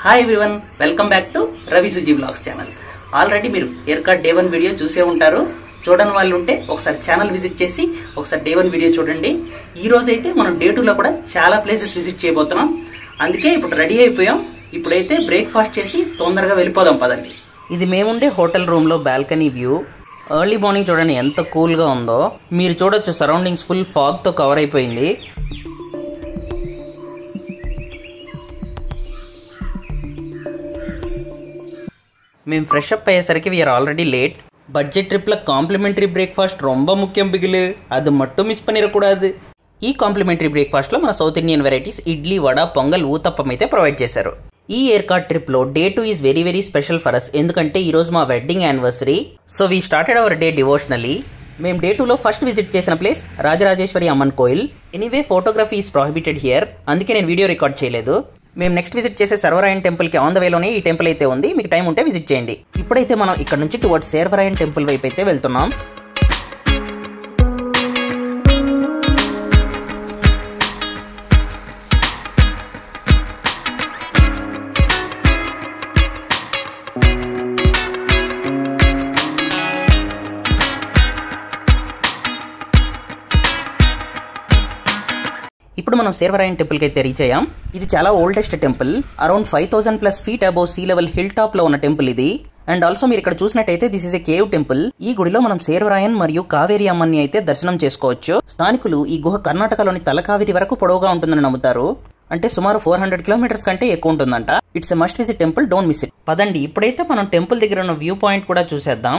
Hi everyone, welcome back to Ravi Suji vlogs channel. Already మీరు ఎయిర్కార్డ్ day 1 video చూసే ఉంటారు. చూడని వాళ్ళు ఉంటే ఒకసారి ఛానల్ విజిట్ చేసి ఒకసారి డే 1 వీడియో చూడండి. ఈ రోజు అయితే మనం డే 2లో కూడా చాలా ప్లేసెస్ విజిట్ చేయబోతున్నాం. అందుకే ఇప్పుడు రెడీ అయిపోయాం. ఇప్పుడైతే బ్రేక్ఫాస్ట్ చేసి తొందరగా వెళ్ళిపోదాం పదండి. ఇది మేముండే హోటల్ రూమ్లో బాల్కనీ వ్యూ. ఎర్లీ మార్నింగ్ చూడండి ఎంత కూల్గా ఉందో. మీరు చూడొచ్చు, సరౌండింగ్స్ ఫుల్ ఫాగ్తో కవర్ అయిపోయింది. మేము ఫ్రెష్ అప్ అయ్యేసరికి వీఆర్ ఆల్రెడీ లేట్. பட்ஜெட் ட்ரிப்பில் காம்ப்ளிமெண்ட்ரி பிரேக்ஃபாஸ்ட் ரொம்ப முக்கியம் பிகிலு, அது மட்டும் மிஸ் பண்ணிடக்கூடாது. ఈ కాంప్లిమెంటరీ బ్రేక్ఫాస్ట్లో మన south Indian varieties idli, vada, pongal, uthappam అయితే ప్రొవైడ్ చేశారు. ఈ ఎయిర్కార్డ్ ట్రిప్లో day 2 is very very special for us, ఎందుకంటే ఈరోజు మా wedding anniversary. So we started our day devotionally. మేము డే 2లో ఫస్ట్ విజిట్ చేసిన place Rajarajeshwari Amman Koil. Anyway photography is prohibited here, అందుకే నేను వీడియో రికార్డ్ చేయలేదు. మేము నెక్స్ట్ విజిట్ చేసే సర్వరాయన్ టెంపుల్కి ఆన్ ద వేలోనే ఈ టెంపుల్ అయితే ఉంది. మీకు టైం ఉంటే విజిట్ చేయండి. ఇప్పుడైతే మనం ఇక్కడ నుంచి టువర్డ్స్ సర్వరాయన్ టెంపుల్ వైపు అయితే వెళ్తున్నాం. ఇప్పుడు మనం సర్వరాయన్ టెంపుల్కి అయితే రీచ్ అయ్యాం. ఇది చాలా oldest temple. Around 5000+ feet above sea level hill top లో ఉన్న టెంపుల్ ఇది. అండ్ ఆల్సో మీరు ఇక్కడ చూసినట్టయితే this is a cave temple. ఈ గుడిలో మనం సర్వరాయన్ మరియు కావేరి అమ్మని అయితే దర్శనం చేసుకోవచ్చు. స్థానికులు ఈ గుహ కర్ణాటకలోని తలకావేరి వరకు పొడవుగా ఉంటుందని నమ్ముతారు. అంటే సుమారు 400 కిలోమీటర్స్ కంటే ఎక్కువ ఉంటుందంట. It's a must visit temple, don't miss it. పదండి ఇప్పుడైతే మనం టెంపుల్ దగ్గర ఉన్న వ్యూ పాయింట్ కూడా చూసేద్దాం.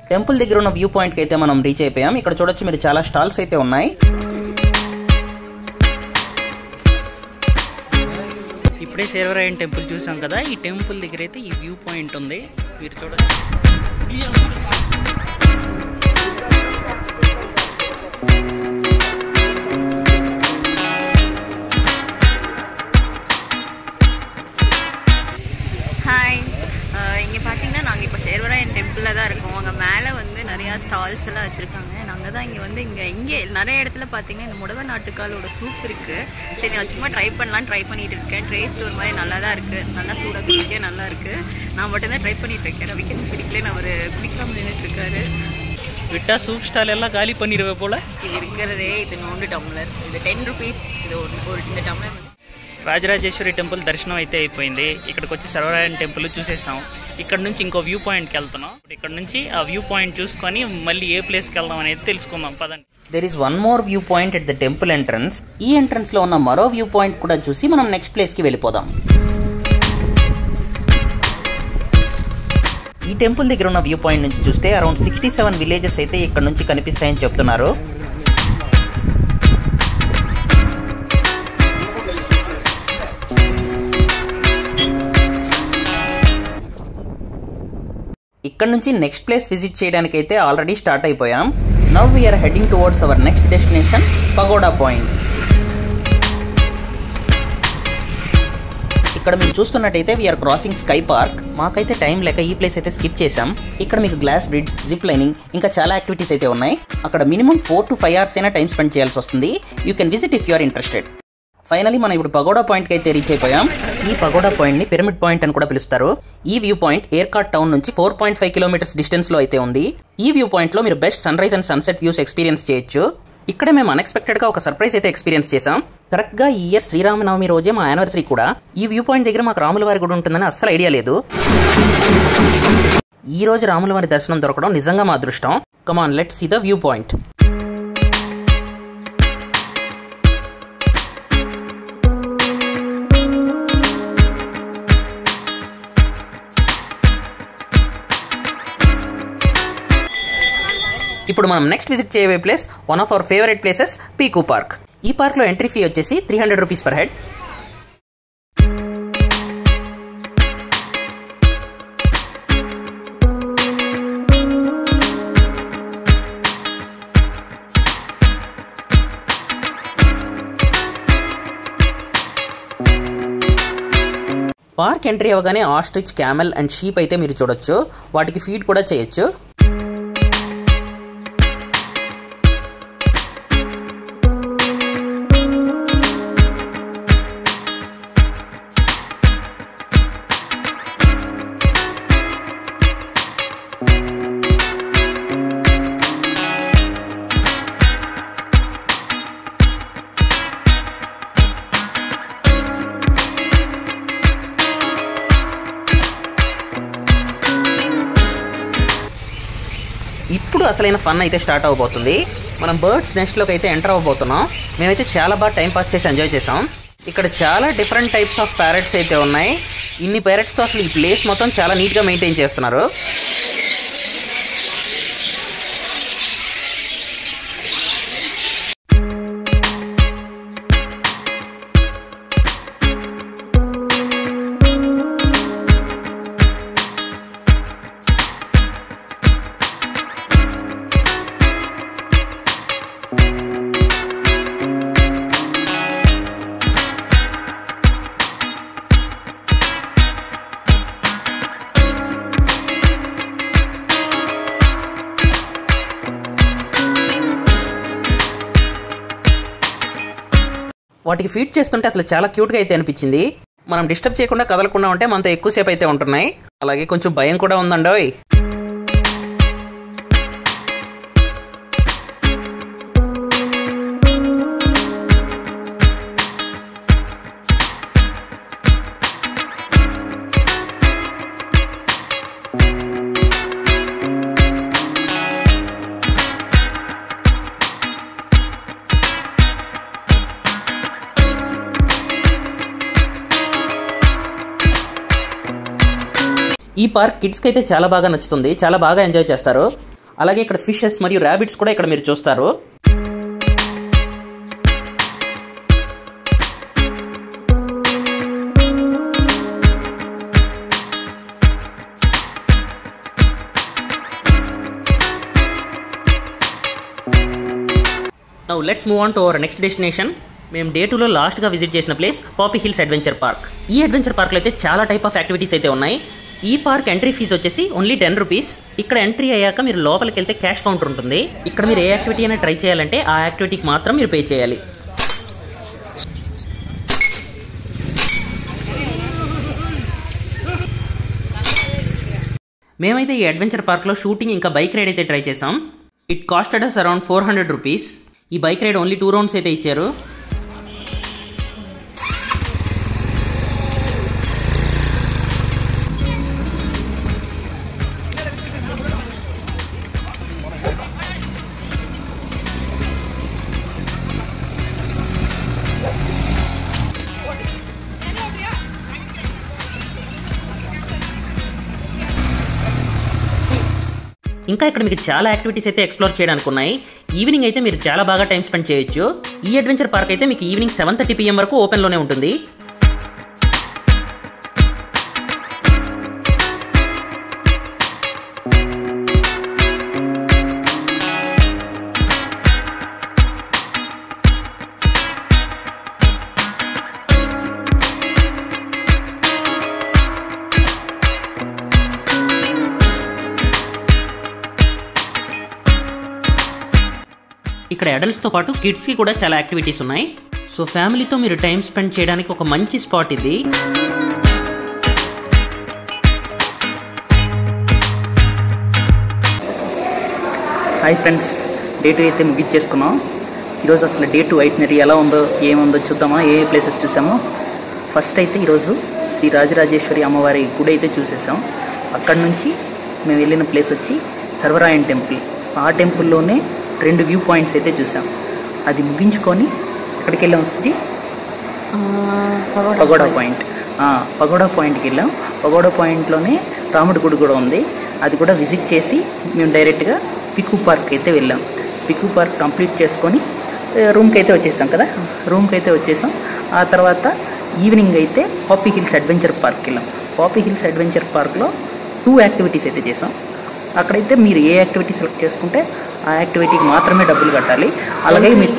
టెంపుల్ దగ్గర ఉన్న వ్యూ పాయింట్కి అయితే మనం రీచ్ అయిపోయాం. ఇక్కడ చూడొచ్చు మీరు, చాలా స్టాల్స్ అయితే ఉన్నాయి. ఇప్పుడే సర్వరాయన్ టెంపుల్ చూసాం కదా, ఈ టెంపుల్ దగ్గర అయితే ఈ వ్యూ పాయింట్ ఉంది. మీరు చూడొచ్చు. ஹாய், இங்கே பார்த்தீங்கன்னா நாங்கள் இப்போ சர்வராயன் டெம்பிளில் தான் இருக்கோம். அங்கே மேலே வந்து நிறையா ஸ்டால்ஸ் எல்லாம் வச்சுருக்காங்க. நாங்கள் தான் இங்கே வந்து இங்கே நிறைய இடத்துல பார்த்தீங்கன்னா இந்த முடவ நாட்டுக்காலோட சூப் இருக்குது. சரி, நான் சும்மா ட்ரை பண்ணிட்டு இருக்கேன். டேஸ்ட் ஒரு மாதிரி நல்லா தான் இருக்குது, நல்லா சூடாக குடிக்க நல்லா இருக்குது. நான் மட்டும்தான் ட்ரை பண்ணிட்டு இருக்கேன். ரவிக்கு பிடிக்கலன்னு அவர் குடிக்காம நின்றுட்டு இருக்காரு. விட்டா சூப் ஸ்டால் எல்லாம் காலி பண்ணிடுவே போல. இது இருக்கிறதே இது 1 டம்ளர், இது 10 రూపీస్. இது ஒரு இந்த டம்ளர் வந்து. రాజరాజేశ్వరి టెంపుల్ దర్శనం అయితే అయిపోయింది. ఇక్కడికి వచ్చి సర్వరాయన్ టెంపుల్ చూసేసాం. ఇక్కడ నుంచి ఇంకో వ్యూ పాయింట్కి వెళ్తున్నాం. ఇక్కడ నుంచి ఆ వ్యూ పాయింట్ చూసుకొని మళ్ళీ ఏ ప్లేస్కి వెళ్దాం అనేది తెలుసుకుందాం పదండి. There is one more view point at the temple entrance. ఈ ఎంట్రన్స్ లో ఉన్న మరో వ్యూ పాయింట్ కూడా చూసి మనం నెక్స్ట్ ప్లేస్ కి వెళ్ళిపోదాం. ఈ టెంపుల్ దగ్గర ఉన్న వ్యూ పాయింట్ నుంచి చూస్తే అరౌండ్ 67 విలేజెస్ అయితే ఇక్కడ నుంచి కనిపిస్తాయని చెప్తున్నారు. ఇక్కడ నుంచి నెక్స్ట్ ప్లేస్ విజిట్ చేయడానికి అయితే ఆల్రెడీ స్టార్ట్ అయిపోయాం. Now we are heading towards our next destination, pagoda point. ఇక్కడ మీరు చూస్తున్నట్టయితే వీఆర్ క్రాసింగ్ స్కై పార్క్. మాకైతే టైం లేక ఈ ప్లేస్ అయితే స్కిప్ చేసాం. ఇక్కడ మీకు గ్లాస్ బ్రిడ్జ్, జిప్ లైనింగ్, ఇంకా చాలా యాక్టివిటీస్ అయితే ఉన్నాయి. అక్కడ మినిమం 4 to 5 hours అయినా టైం స్పెండ్ చేయాల్సి వస్తుంది. You can visit if you are interested. Finally మనం ఇప్పుడు పగోడా పాయింట్కి అయితే రీచ్ అయిపోయాం. ఈ పగోడా పాయింట్ని పిరమిడ్ పాయింట్ అని కూడా పిలుస్తారు. ఈ వ్యూ పాయింట్ ఎయిర్కార్డ్ టౌన్ నుంచి 4.5 కిలోమీటర్స్ డిస్టెన్స్లో అయితే ఉంది. ఈ వ్యూ పాయింట్లో మీరు best sunrise and sunset views experience చేయొచ్చు. ఇక్కడే మేము అన్ఎక్స్పెక్టెడ్గా ఒక సర్ప్రైజ్ అయితే ఎక్స్పీరియన్స్ చేసాం. కరెక్ట్గా ఈ ఇయర్ శ్రీరామనవమి రోజే మా యానివర్సరీ కూడా. ఈ వ్యూ పాయింట్ దగ్గర మాకు రాముల వారి గుడి ఉంటుందని అస్సలు ఐడియా లేదు. ఈ రోజు రాముల వారి దర్శనం దొరకడం నిజంగా మా అదృష్టం. Come on, let's see the view point. ఇప్పుడు మనం నెక్స్ట్ విజిట్ చేయబోయే place one of our favourite places, పీకూ పార్క్. ఈ పార్క్లో ఎంట్రీ ఫీ వచ్చేసి 300 rupees per head. Park entry అవ్వగానే ఆస్ట్రిచ్, క్యామెల్ అండ్ షీప్ అయితే మీరు చూడొచ్చు. వాటికి ఫీడ్ కూడా చేయొచ్చు. ఇప్పుడు అసలైన ఫన్ అయితే స్టార్ట్ అవబోతుంది. మనం బర్డ్స్ నెస్ట్లోకి అయితే ఎంటర్ అవ్వబోతున్నాం. మేమైతే చాలా బాగా టైం పాస్ చేసి ఎంజాయ్ చేసాం. ఇక్కడ చాలా డిఫరెంట్ టైప్స్ ఆఫ్ ప్యారెట్స్ అయితే ఉన్నాయి. ఇన్ని ప్యారెట్స్తో అసలు ఈ ప్లేస్ మొత్తం చాలా నీట్గా మెయింటైన్ చేస్తున్నారు. వాటికి ఫీడ్ చేస్తుంటే అసలు చాలా క్యూట్గా అయితే అనిపించింది. మనం డిస్టర్బ్ చేయకుండా కదలకుండా ఉంటే మనతో ఎక్కువసేపు అయితే ఉంటున్నాయి. అలాగే కొంచెం భయం కూడా ఉందండోయ్. ఈ పార్క్ కిడ్స్కి అయితే చాలా బాగా నచ్చుతుంది. చాలా బాగా ఎంజాయ్ చేస్తారు. అలాగే ఇక్కడ ఫిషెస్ మరియు ర్యాబిట్స్ కూడా ఇక్కడ మీరు చూస్తారు. Now let's move on to our next destination. మేము డే 2లో లాస్ట్గా విజిట్ చేసిన place poppy hills adventure park. ఈ అడ్వెంచర్ పార్క్లో అయితే చాలా టైప్ ఆఫ్ యాక్టివిటీస్ అయితే ఉన్నాయి. ఈ పార్క్ ఎంట్రీ ఫీజు వచ్చేసి ఓన్లీ 10 రూపీస్. ఇక్కడ ఎంట్రీ అయ్యాక మీరు లోపలికి వెళ్తే క్యాష్ కౌంటర్ ఉంటుంది. ఇక్కడ మీరు ఏ యాక్టివిటీ అయినా ట్రై చేయాలంటే ఆ యాక్టివిటీకి మాత్రం మీరు పే చేయాలి. మేమైతే ఈ అడ్వెంచర్ పార్క్లో షూటింగ్ ఇంకా బైక్ రైడ్ అయితే ట్రై చేసాం. It costed us around 400 rupees. ఈ బైక్ రైడ్ ఓన్లీ 2 రౌండ్స్ అయితే ఇచ్చారు. ఇంకా ఇక్కడ మీకు చాలా యాక్టివిటీస్ అయితే ఎక్స్ప్లోర్ చేయడానికి ఉన్నాయి. ఈవినింగ్ అయితే మీరు చాలా బాగా టైం స్పెండ్ చేయొచ్చు. ఈ అడ్వెంచర్ పార్క్ అయితే మీకు ఈవినింగ్ 7:30 PM వరకు ఓపెన్లోనే ఉంటుంది. ఇక్కడ అడల్ట్స్తో పాటు కిడ్స్కి కూడా చాలా యాక్టివిటీస్ ఉన్నాయి. సో ఫ్యామిలీతో మీరు టైం స్పెండ్ చేయడానికి ఒక మంచి స్పాట్ ఇది. హాయ్ ఫ్రెండ్స్, డే 2 అయితే ముగించేసుకున్నాం. ఈరోజు అసలు డే 2 ఐటినరీ ఎలా ఉందో ఏముందో చూద్దామా, ఏ ప్లేసెస్ చూసామో. ఫస్ట్ అయితే ఈరోజు శ్రీ రాజరాజేశ్వరి అమ్మవారి గుడి అయితే చూసేసాం. అక్కడ నుంచి మేము వెళ్ళిన ప్లేస్ వచ్చి సర్వరాయన్ టెంపుల్. ఆ టెంపుల్లోనే 2 వ్యూ పాయింట్స్ అయితే చూసాం. అది ముగించుకొని ఎక్కడికి వెళ్ళాం వచ్చి పగోడా పాయింట్. పగోడా పాయింట్కి వెళ్ళాం. పగోడా పాయింట్లోనే రాముడి గుడి కూడా ఉంది. అది కూడా విజిట్ చేసి మేము డైరెక్ట్గా పికు పార్క్ అయితే వెళ్ళాం. పికు పార్క్ కంప్లీట్ చేసుకొని రూమ్కి అయితే వచ్చేసాం కదా. రూమ్కి అయితే వచ్చేసాం. ఆ తర్వాత ఈవినింగ్ అయితే పాపీ హిల్స్ అడ్వెంచర్ పార్క్కి వెళ్ళాం. పాపీ హిల్స్ అడ్వెంచర్ పార్క్లో 2 యాక్టివిటీస్ అయితే చేసాం. అక్కడైతే మీరు ఏ యాక్టివిటీ సెలెక్ట్ చేసుకుంటే ఆ యాక్టివిటీకి మాత్రమే డబ్బులు కట్టాలి. అలాగే మీరు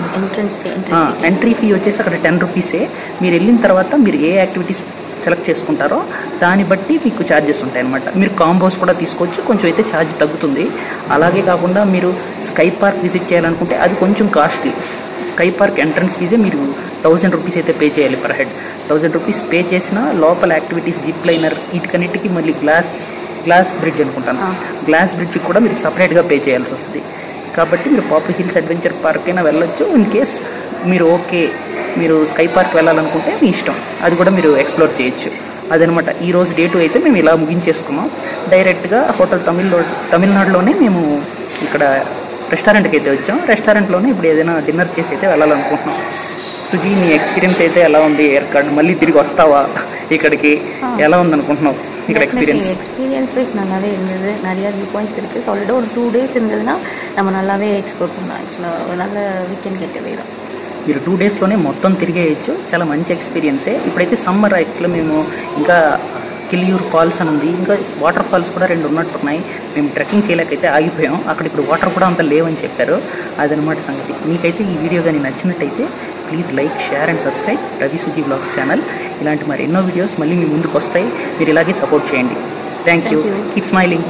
ఎంట్రీ ఫీ వచ్చేసి అక్కడ 10 రూపీసే. మీరు వెళ్ళిన తర్వాత మీరు ఏ యాక్టివిటీస్ సెలెక్ట్ చేసుకుంటారో దాన్ని బట్టి మీకు ఛార్జెస్ ఉంటాయి అన్నమాట. మీరు కాంబోస్ కూడా తీసుకోవచ్చు, కొంచెం అయితే ఛార్జ్ తగ్గుతుంది. అలాగే కాకుండా మీరు స్కై పార్క్ విజిట్ చేయాలనుకుంటే అది కొంచెం కాస్ట్లీ. స్కై పార్క్ ఎంట్రన్స్ ఫీజే మీరు 1000 రూపీస్ అయితే పే చేయాలి పర్ హెడ్. 1000 రూపీస్ పే చేసిన లోపల యాక్టివిటీస్ జిప్ లైనర్ వీటికన్నిటికీ మళ్ళీ గ్లాస్ బ్రిడ్జ్ అనుకుంటాను. గ్లాస్ బ్రిడ్జ్కి కూడా మీరు సపరేట్గా పే చేయాల్సి వస్తుంది. కాబట్టి మీరు పాపీ హిల్స్ అడ్వెంచర్ పార్క్ అయినా వెళ్ళొచ్చు. ఇన్ కేస్ మీరు స్కై పార్క్ వెళ్ళాలనుకుంటే మీ ఇష్టం, అది కూడా మీరు ఎక్స్ప్లోర్ చేయొచ్చు. అదనమాట ఈరోజు డే 2 అయితే మేము ఇలా ముగించేసుకున్నాం. డైరెక్ట్గా హోటల్ తమిళనాడులోనే మేము ఇక్కడ రెస్టారెంట్కి అయితే వచ్చాం. రెస్టారెంట్లోనే ఇప్పుడు ఏదైనా డిన్నర్ చేసి అయితే వెళ్ళాలనుకుంటున్నాం. సుజీ, నీ ఎక్స్పీరియన్స్ అయితే ఎలా ఉంది? ఏర్కాడ్ మళ్ళీ తిరిగి వస్తావా ఇక్కడికి? ఎలా ఉంది అనుకుంటున్నావు ఇక్కడ எக்ஸ்பீரியன்ஸ்? எக்ஸ்பீரியன்ஸ் வைஸ் நல்லாவே இருந்தது. நிறையா வியூ பாயிண்ட்ஸ் இருக்குது. சாலிடாக ஒரு 2 days இருந்ததுன்னா நம்ம நல்லாவே எக்ஸ்ப்ளோர் பண்ணலாம். ஆக்சுவலாக ஒரு நல்ல வீக்கெண்ட் గెటవే தான். మీరు 2 daysలోనే మొత్తం తిరిగేయచ్చు. చాలా మంచి ఎక్స్పీరియన్సే. ఇప్పుడైతే సమ్మర్. యాక్చువల్గా మేము ఇంకా కిలియూర్ ఫాల్స్ అని ఉంది, ఇంకా వాటర్ ఫాల్స్ కూడా 2 ఉన్నట్టున్నాయి. మేము ట్రెక్కింగ్ చేయలేకైతే ఆగిపోయాం. అక్కడ ఇప్పుడు వాటర్ కూడా అంత లేవని చెప్పారు. అదనమాట సంగతి. మీకైతే ఈ వీడియో కానీ నచ్చినట్టయితే please like, share and subscribe Ravi Suji vlogs channel. ఇలాంటి మరి ఎన్నో వీడియోస్ మళ్ళీ మీ ముందుకు వస్తాయి. మీరు ఇలాగే సపోర్ట్ చేయండి. Thank you. Keep smiling.